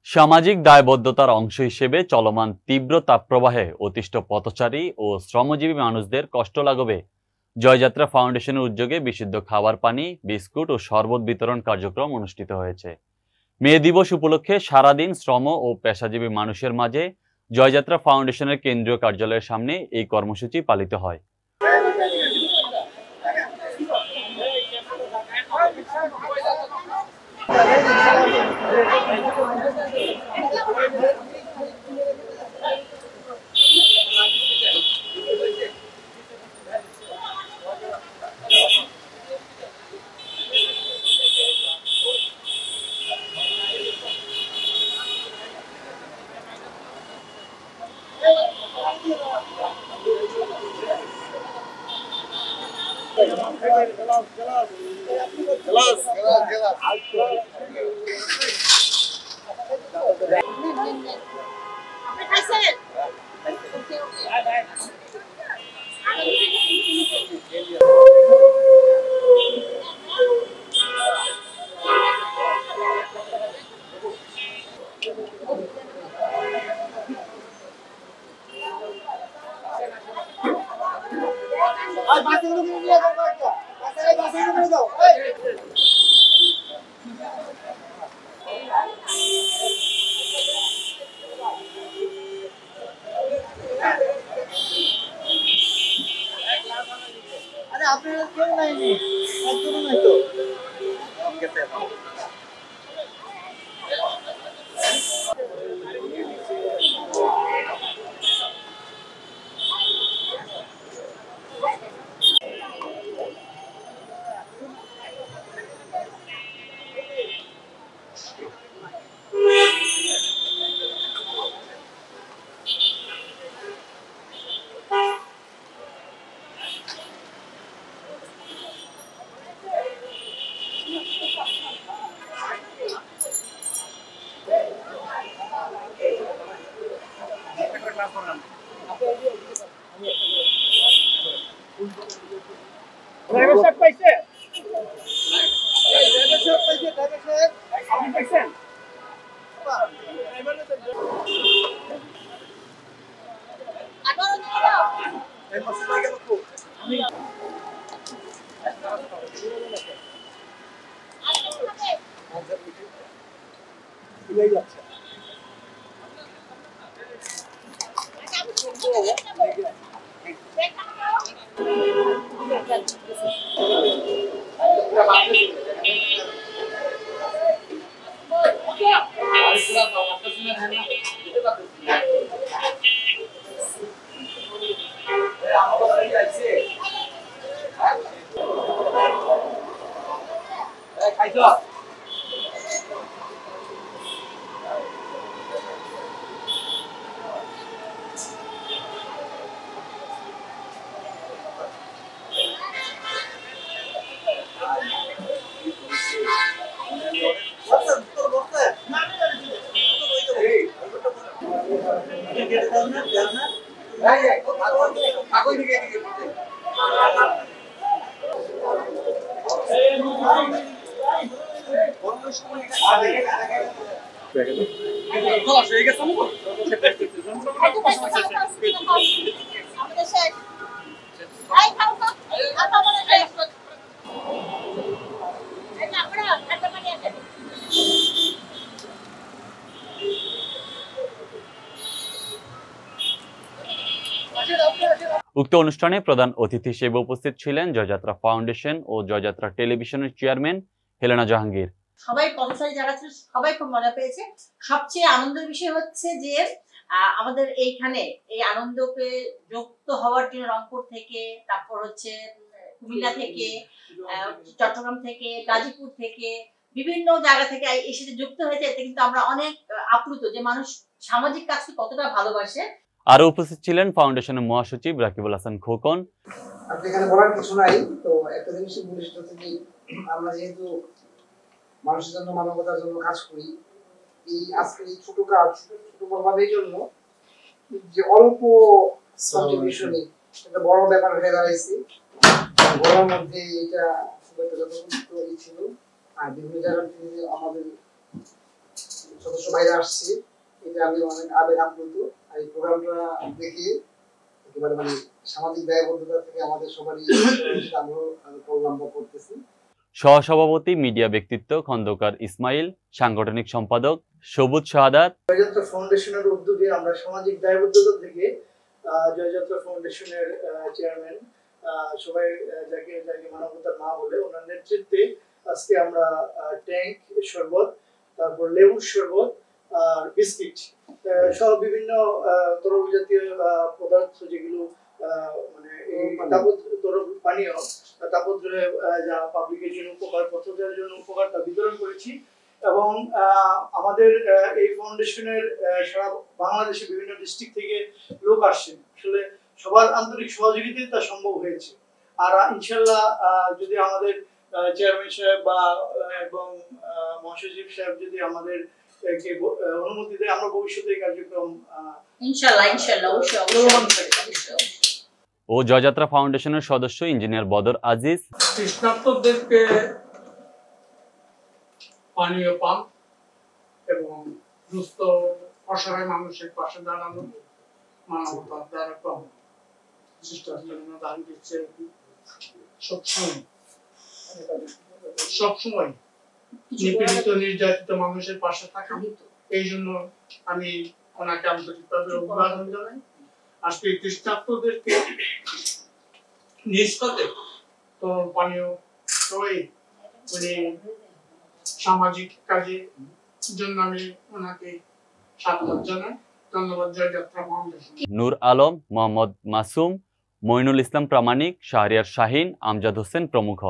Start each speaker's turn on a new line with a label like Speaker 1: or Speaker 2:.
Speaker 1: সামাজিক দায়বদ্ধতার অংশ হিসেবে চলমান তীব্র তাপপ্রবাহে অতিষ্ঠ পথচারী ও শ্রমজীবী মানুষদের কষ্ট লাঘবে জয়যাত্রা ফাউন্ডেশনের উদ্যোগে বিশুদ্ধ খাবার পানি, বিস্কুট ও শরবত বিতরণ কার্যক্রম অনুষ্ঠিত হয়েছে। মে দিবস উপলক্ষে সারাদিন শ্রম ও পেশাজীবী মানুষের মাঝে জয়যাত্রা ফাউন্ডেশনের কেন্দ্রীয় কার্যালয়ের সামনে এই কর্মসূচি পালিত হয়।
Speaker 2: আপনারা কেউ নাইনি একদম নাই তো ড্রাইভার সাহেব পাইছে ড্রাইভার সাহেব আপনি পাইছেন এই মাসে লাগে তো আমি যাচ্ছে
Speaker 1: উক্ত অনুষ্ঠানে প্রধান অতিথি হিসেবে উপস্থিত ছিলেন জয়যাত্রা ফাউন্ডেশন ও জয়যাত্রা টেলিভিশনের চেয়ারম্যান হেলেনা জাহাঙ্গীর।
Speaker 3: সবাই পথচারী যারা ছিল সবাই খুব মজা পেয়েছে। সবচেয়ে আনন্দের বিষয় হচ্ছে যে আমাদের এইখানে এই আনন্দকে যুক্ত হওয়ার জন্য রংপুর থেকে, তারপর হচ্ছে কুমিল্লা থেকে, চট্টগ্রাম থেকে, গাজীপুর থেকে, বিভিন্ন জায়গা থেকে এসে যুক্ত হয়েছে। এতে কিন্তু আমরা অনেক আপ্লুত যে মানুষ সামাজিক কাজকে কতটা ভালোবাসে।
Speaker 1: আরো উপস্থিত ছিলেন ফাউন্ডেশনের মহাসচিব রাকিবুল হাসান খোকন।
Speaker 2: আপনি এখানে বলার কিছু নাই, তো একটা জিনিস বলিষ্ঠ থেকে আমরা যেহেতু মানুষের জন্য মানবতার জন্য কাজ করি, এই আজকের এই ছোট কাজ ছোট প্রভাবের জন্য যে অল্প কন্ট্রিবিউশনে একটা বড় ব্যাপার হয়ে দাঁড়াইছে। বলার মধ্যে এটা খুব একটা যথেষ্ট ছিল। আর বিভিন্ন জায়গা থেকে আমাদের সদস্য বাইরে আসছে, এটা আমি অনেক আবেগ আপ্লুত। আর এই প্রোগ্রামটা দেখে একেবারে মানে সামাজিক দায়বদ্ধতা থেকে আমাদের সবারই আগ্রহ করলাম বা করতেছি।
Speaker 1: সহসভাপতি মিডিয়া ব্যক্তিত্ব খন্দকার ইসমাইল, সাংগঠনিক সম্পাদক সবুজ শাহাদাত।
Speaker 4: জয়যাত্রা ফাউন্ডেশনের উদ্যোগে আমরা সামাজিক দায়বদ্ধতা থেকে জয়যাত্রা ফাউন্ডেশনের চেয়ারম্যান সবাই যাকে যাকে মানবতার মা বলে ওনার নেতৃত্বে আজকে আমরা ট্যাঙ্ক শরবত, তারপর লেবুর শরবত আর বিস্কিট সহ বিভিন্ন তরল জাতীয় পদার্থ যেগুলো মানে এই তরল পানীয় তাপদ্রয়ে যা পাবলিকের জন্য উপকার, পথচারীর জন্য উপকার তা বিতরণ করেছি। এবং আমাদের এই ফাউন্ডেশনের সারা বাংলাদেশে বিভিন্ন ডিস্ট্রিক্ট থেকে লোক আসছেন, আসলে সবার আন্তরিক সহযোগিতায় তা সম্ভব হয়েছে। আর ইনশাল্লাহ যদি আমাদের চেয়ারম্যান সাহেব বা এবং মহাসচিব সাহেব যদি আমাদের অনুমতি দেয়, আমরা ভবিষ্যতে এই কার্যক্রম
Speaker 3: ইনশাআল্লাহ অবশ্যই।
Speaker 1: ও জয়যাত্রা ফাউন্ডেশনের সদস্য ইঞ্জিনিয়ার বদর আজিজ।
Speaker 5: তৃষ্ণার্তদেরকে পানীয় পান এবং দুস্থ অসহায় মানুষের পাশে দাঁড়ানো, মানবতার দ্বারা কম খ্রিস্টান দান দিচ্ছে সবসময় নিপীড়িত নির্যাতিত মানুষের পাশে থাকা। এই জন্য আমি ওনাকে আন্তরিকভাবে অভিবাদন জানাই। আজকে তৃষ্ণার্তদেরকে নিষ্কতে তরল পানীয় সবাই উনি সামাজিক কাজের জন্য আমি ওনাকে সাধুবাদ জানাই। ধন্যবাদ জয়যাত্রা ফাউন্ডেশন।
Speaker 1: নূর আলম, মোহাম্মদ মাসুম, মইনুল ইসলাম প্রামাণিক, শাহরিয়ার শাহিন, আমজাদ হোসেন প্রমুখ।